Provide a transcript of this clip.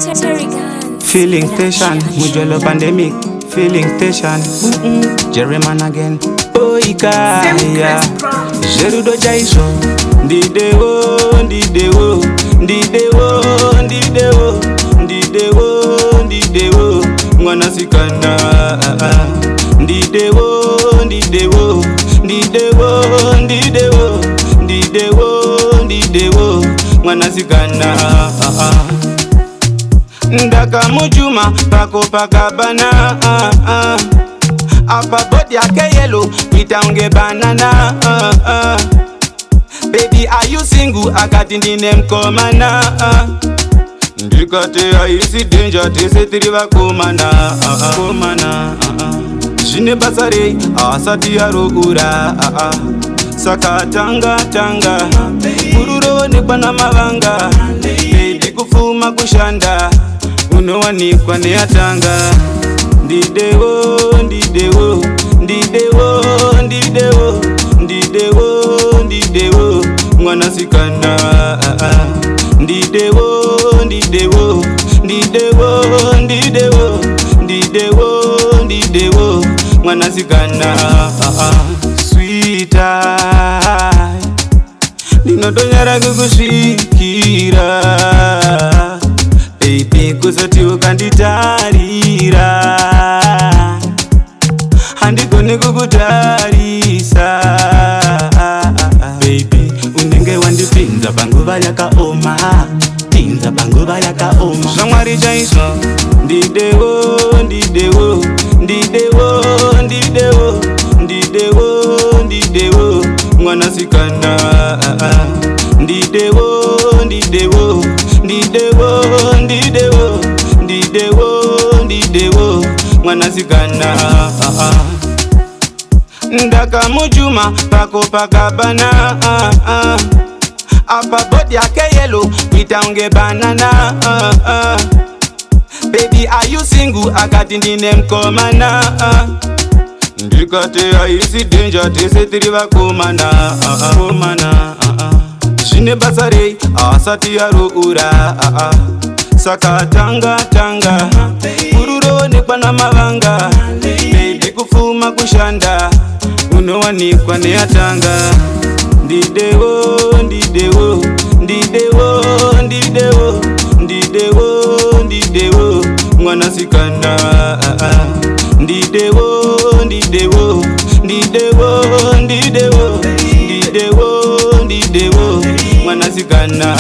Feeling station, Mujolo pandemic. Feeling station, Jerryman again. Oika, yeah. Jerudo Jaiso. Ndidewo, ndidewo, ndidewo, ndidewo, ndidewo, ndidewo. Mwana sikana. Ndidewo, ndidewo, ndidewo, ndidewo, ndidewo, ndidewo. Mwana sikana. Ndaka mujuma pako pakabana apa body yake yellow itaunge banana Baby are you single akati ndine mkomana Ndikate aisi danger tese tiriva kumana Kumana Jine basare asati yaro ura Saka tanga tanga Ururo nikwana mavanga Baby kufuma kushanda Unowanikwa neatanga Ndidewo, ndidewo, ndidewo, ndidewo, ndidewo, ndidewo, mwana sikana Ndidewo, ndidewo, ndidewo, ndidewo, ndidewo, ndidewo, mwana sikana Sweet eye Ninotonyara kukushikira Baby kusati ukanditarira Handigone kukutarisa Baby unenge wandipinza panguva yakaoma Pinza panguva yakaoma Shamwari jaiso Ndidewo, ndidewo, ndidewo, ndidewo, ndidewo, ndidewo Mwana sikana Ndidewo, ndidewo, ndidewo, ndidewo, ndidewo, ndidewo, mwana sikana Ndaka mujuma pako pakabana apa body yake yellow itaunge banana Baby are you single akati ndine mkomana Ndikate aisi danger tese tiriva kumana Kumana Jine basare asati yaro ura Saka tanga tanga Ururo nikwana mavanga Baby kufuma kushanda Unowanikwa neatanga Ndidewo, ndidewo, ndidewo, ndidewo, ndidewo, ndidewo, mwana sikana Ndidewo, ndidewo, ndidewo, ndidewo, ndidewo, ndidewo, mwana sikana